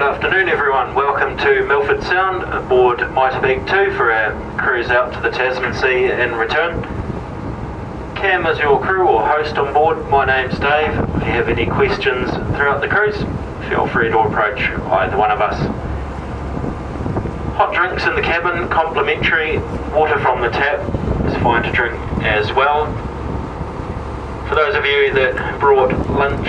afternoon everyone, welcome to Milford Sound aboard Mitre Peak 2 for our cruise out to the Tasman Sea and return. Cam is your crew or host on board. My name's Dave. If you have any questions throughout the cruise, feel free to approach either one of us. Hot drinks in the cabin, complimentary. Water from the tap is fine to drink as well. For those of you that brought lunch